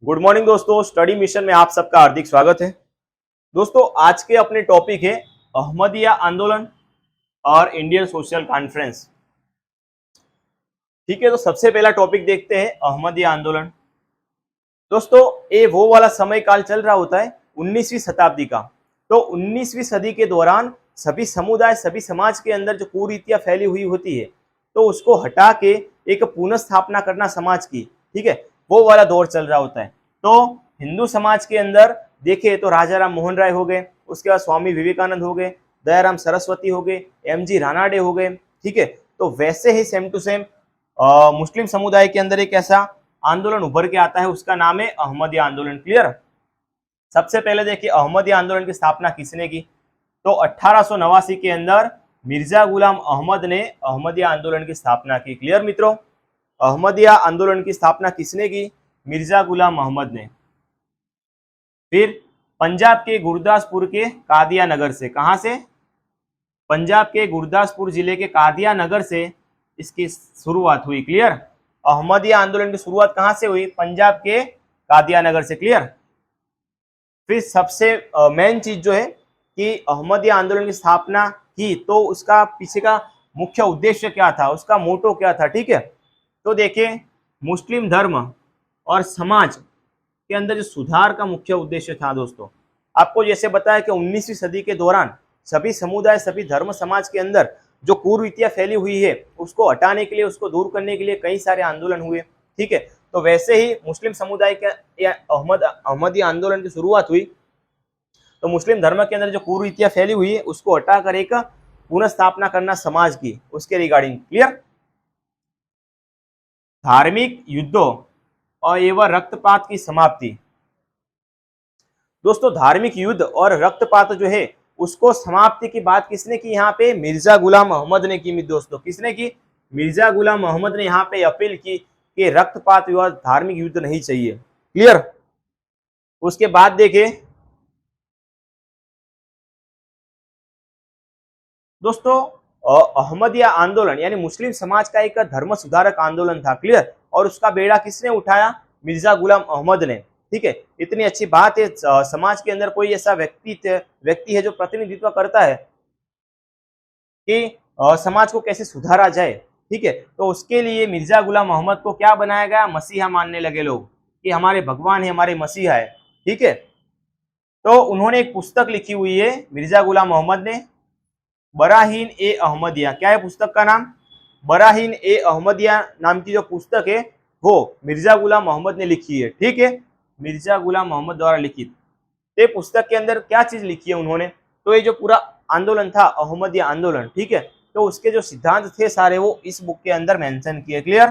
Good morning दोस्तों, study mission में आप सबका हार्दिक स्वागत है। दोस्तों आज के अपने टॉपिक है अहमदिया आंदोलन और इंडियन सोशल कॉन्फ्रेंस। ठीक है, तो सबसे पहला टॉपिक देखते हैं अहमदिया आंदोलन। दोस्तों ये वो वाला समय काल चल रहा होता है 19वीं शताब्दी का। तो 19वीं सदी के दौरान सभी समुदाय सभी समाज के अंदर जो कुरीतियां फैली हुई होती है तो उसको हटा के एक पुनः स्थापना करना समाज की, ठीक है, वो वाला दौर चल रहा होता है। तो हिंदू समाज के अंदर देखे तो राजा राम मोहन राय हो गए, उसके बाद स्वामी विवेकानंद हो गए, दयाराम सरस्वती हो गए, एमजी रानाडे हो गए, ठीक है। तो वैसे ही सेम टू सेम मुस्लिम समुदाय के अंदर एक ऐसा आंदोलन उभर के आता है, उसका नाम है अहमदिया आंदोलन। क्लियर। सबसे पहले देखिए अहमदिया आंदोलन की स्थापना किसने की, तो 1889 के अंदर मिर्जा गुलाम अहमद ने अहमदिया आंदोलन की स्थापना की। क्लियर मित्रों, अहमदिया आंदोलन की स्थापना किसने की, मिर्जा गुलाम अहमद ने। फिर पंजाब के गुरदासपुर के कादिया नगर से, कहां से, पंजाब के गुरदासपुर जिले के कादिया नगर से इसकी शुरुआत हुई। क्लियर। अहमदिया आंदोलन की शुरुआत कहां से हुई, पंजाब के कादिया नगर से। क्लियर। फिर सबसे मेन चीज जो है कि अहमदिया आंदोलन की स्थापना की तो उसका पीछे का मुख्य उद्देश्य क्या था, उसका मोटो क्या था, ठीक है। तो देखिए मुस्लिम धर्म और समाज के अंदर जो सुधार का मुख्य उद्देश्य था दोस्तों, आपको जैसे बताया कि 19वीं सदी के दौरान सभी समुदाय सभी धर्म समाज के अंदर जो कुरीतियां फैली हुई है उसको हटाने के लिए, उसको दूर करने के लिए कई सारे आंदोलन हुए, ठीक है। तो वैसे ही मुस्लिम समुदाय के अहमदिया आंदोलन की शुरुआत हुई। तो मुस्लिम धर्म के अंदर जो कुरीतियां फैली हुई है उसको हटाकर एक पुनः स्थापना करना समाज की, उसके रिगार्डिंग। क्लियर। धार्मिक युद्धों और एवं रक्तपात की समाप्ति। दोस्तों धार्मिक युद्ध और रक्तपात जो है उसको समाप्ति की बात किसने की, यहाँ पे मिर्जा गुलाम अहमद ने की। दोस्तों किसने की, मिर्जा गुलाम अहमद ने यहाँ पे अपील की कि रक्तपात व धार्मिक युद्ध नहीं चाहिए। क्लियर। उसके बाद देखें दोस्तों अहमदिया आंदोलन यानी मुस्लिम समाज का एक धर्म सुधारक आंदोलन था। क्लियर। और उसका बेड़ा किसने उठाया, मिर्जा गुलाम अहमद ने, ठीक है। इतनी अच्छी बात है, समाज के अंदर कोई ऐसा व्यक्ति है जो प्रतिनिधित्व करता है कि समाज को कैसे सुधारा जाए, ठीक है। तो उसके लिए मिर्जा गुलाम अहमद को क्या बनाया गया, मसीहा मानने लगे लोग कि हमारे भगवान है, हमारे मसीहा है, ठीक है। तो उन्होंने एक पुस्तक लिखी हुई है मिर्जा गुलाम अहमद ने, बराहीन ए अहमदिया। क्या है पुस्तक का नाम, बराहीन ए अहमदिया नाम की जो पुस्तक है वो मिर्जा गुलाम मोहम्मद ने लिखी है, ठीक है, मिर्जा गुलाम मोहम्मद द्वारा लिखित। ये पुस्तक के अंदर क्या चीज लिखी है उन्होंने, तो ये जो पूरा आंदोलन था अहमदिया आंदोलन, ठीक है, तो उसके जो सिद्धांत थे सारे वो इस बुक के अंदर मेंशन किए। क्लियर।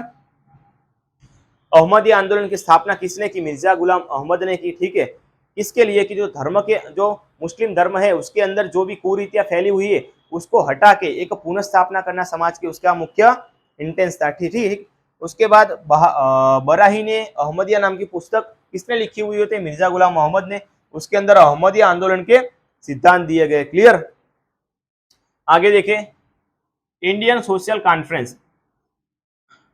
अहमदिया आंदोलन की स्थापना किसने की, मिर्जा गुलाम अहमद ने की, ठीक है। इसके लिए कि जो धर्म के जो मुस्लिम धर्म है उसके अंदर जो भी कुरीतियां फैली हुई है उसको हटा के एक पुनः स्थापना करना समाज की, उसका मुख्य इंटेंस था, ठीक। उसके बाद बराहीन अहमदिया नाम की पुस्तक किसने लिखी हुई होती है, मिर्जा गुलाम मोहम्मद ने। उसके अंदर अहमदिया आंदोलन के सिद्धांत दिए गए। क्लियर। आगे देखें इंडियन सोशल कॉन्फ्रेंस।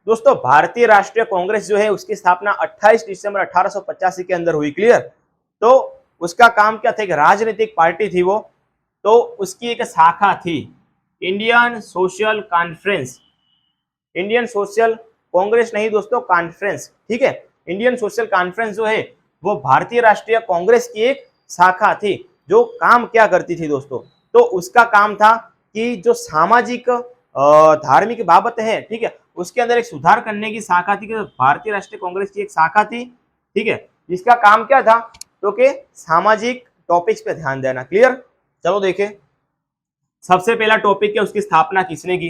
दोस्तों भारतीय राष्ट्रीय कांग्रेस जो है उसकी स्थापना 28 दिसंबर 1885 के अंदर हुई। क्लियर। तो उसका काम क्या था, एक राजनीतिक पार्टी थी वो, तो उसकी एक शाखा थी Indian social conference. Indian social Congress नहीं दोस्तों, कॉन्फ्रेंस, ठीक है। इंडियन सोशल कॉन्फ्रेंस जो है वो भारतीय राष्ट्रीय कांग्रेस की एक शाखा थी। जो काम क्या करती थी दोस्तों, तो उसका काम था कि जो सामाजिक धार्मिक बाबत है, ठीक है, उसके अंदर एक सुधार करने की शाखा थी। भारतीय राष्ट्रीय कांग्रेस की एक शाखा थी, ठीक है, जिसका काम क्या था, तो कि सामाजिक टॉपिक्स पे ध्यान देना। क्लियर। चलो देखें सबसे पहला टॉपिक है उसकी स्थापना किसने की,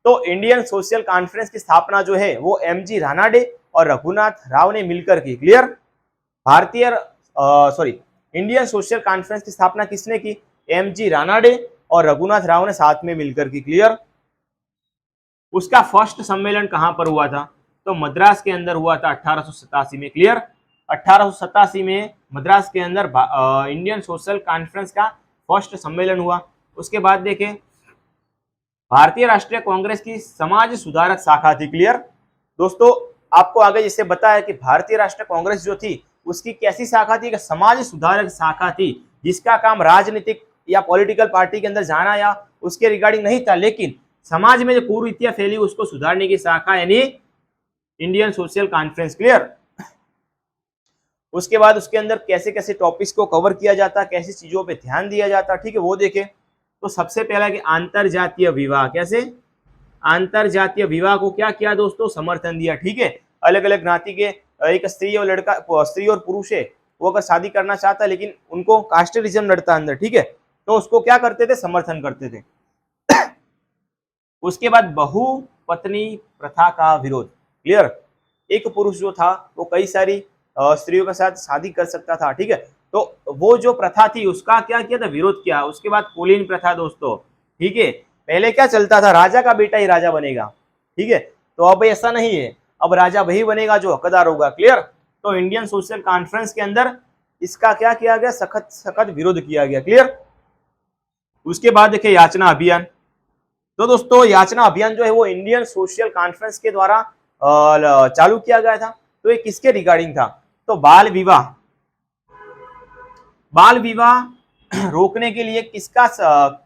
तो इंडियन सोशल कॉन्फ्रेंस की स्थापना जो है वो एमजी रानाडे और रघुनाथ राव ने मिलकर की। क्लियर। इंडियन सोशल कॉन्फ्रेंस की स्थापना किसने की, एमजी रानाडे और रघुनाथ राव ने साथ में मिलकर की। क्लियर। उसका फर्स्ट सम्मेलन कहां पर हुआ था, तो मद्रास के अंदर हुआ था 1887 में। क्लियर। 1887 में मद्रास के अंदर इंडियन सोशल कॉन्फ्रेंस का फर्स्ट सम्मेलन हुआ। उसके बाद देखें भारतीय राष्ट्रीय कांग्रेस की समाज सुधारक शाखा थी। क्लियर। दोस्तों आपको आगे जैसे बताया कि भारतीय राष्ट्रीय कांग्रेस जो थी उसकी कैसी शाखा थी? समाज सुधारक शाखा थी, जिसका काम राजनीतिक या पॉलिटिकल पार्टी के अंदर जाना या उसके रिगार्डिंग नहीं था, लेकिन समाज में जो कुरीतियां फैली उसको सुधारने की शाखा यानी इंडियन सोशल कॉन्फ्रेंस। क्लियर? उसके बाद उसके अंदर कैसे कैसे टॉपिक्स को कवर किया जाता, कैसी चीजों पे ध्यान दिया जाता, ठीक है, वो देखें। तो सबसे पहला कि अंतरजातीय विवाह, कैसे अंतरजातीय विवाह को क्या किया दोस्तों? समर्थन दिया, ठीक है। अलग अलग ज्ञाति के एक स्त्री और लड़का, स्त्री और पुरुष है, वो अगर शादी करना चाहता लेकिन उनको कास्टिज्म लड़ता अंदर, ठीक है, तो उसको क्या करते थे? समर्थन करते थे। उसके बाद बहुपत्नी प्रथा का विरोध। क्लियर? एक पुरुष जो था वो कई सारी स्त्रियों के साथ शादी कर सकता था, ठीक है, तो वो जो प्रथा थी उसका क्या किया था? विरोध किया। उसके बाद कुलीन प्रथा दोस्तों, ठीक है, पहले क्या चलता था? राजा का बेटा ही राजा बनेगा, ठीक है, तो अब ऐसा नहीं है, अब राजा वही बनेगा जो हकदार होगा। क्लियर? तो इंडियन सोशल कॉन्फ्रेंस के अंदर इसका क्या किया गया? सख्त सख्त विरोध किया गया। क्लियर? उसके बाद देखिए याचना अभियान। तो दोस्तों याचना अभियान जो है वो इंडियन सोशल कॉन्फ्रेंस के द्वारा चालू किया गया था। तो ये किसके रिगार्डिंग था? तो बाल विवाह रोकने के लिए किसका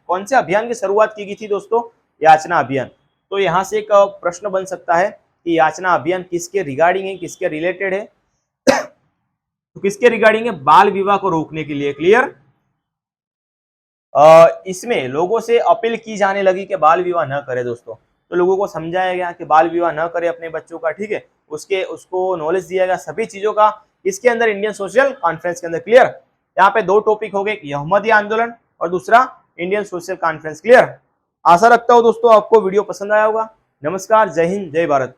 कौन से अभियान की शुरुआत की गई थी दोस्तों? याचना अभियान। तो यहां से एक प्रश्न बन सकता है कि याचना अभियान किसके रिगार्डिंग है, किसके रिलेटेड है? तो किसके रिगार्डिंग है? बाल विवाह को रोकने के लिए। क्लियर? इसमें लोगों से अपील की जाने लगी कि बाल विवाह न करे दोस्तों, तो लोगों को समझाया गया कि बाल विवाह न करे अपने बच्चों का, ठीक है, उसको नॉलेज दिया गया सभी चीजों का, इसके अंदर इंडियन सोशल कॉन्फ्रेंस के अंदर। क्लियर? यहाँ पे दो टॉपिक हो गए, अहमदी आंदोलन और दूसरा इंडियन सोशल कॉन्फ्रेंस। क्लियर? आशा रखता हूँ दोस्तों आपको वीडियो पसंद आया होगा। नमस्कार, जय हिंद, जय भारत।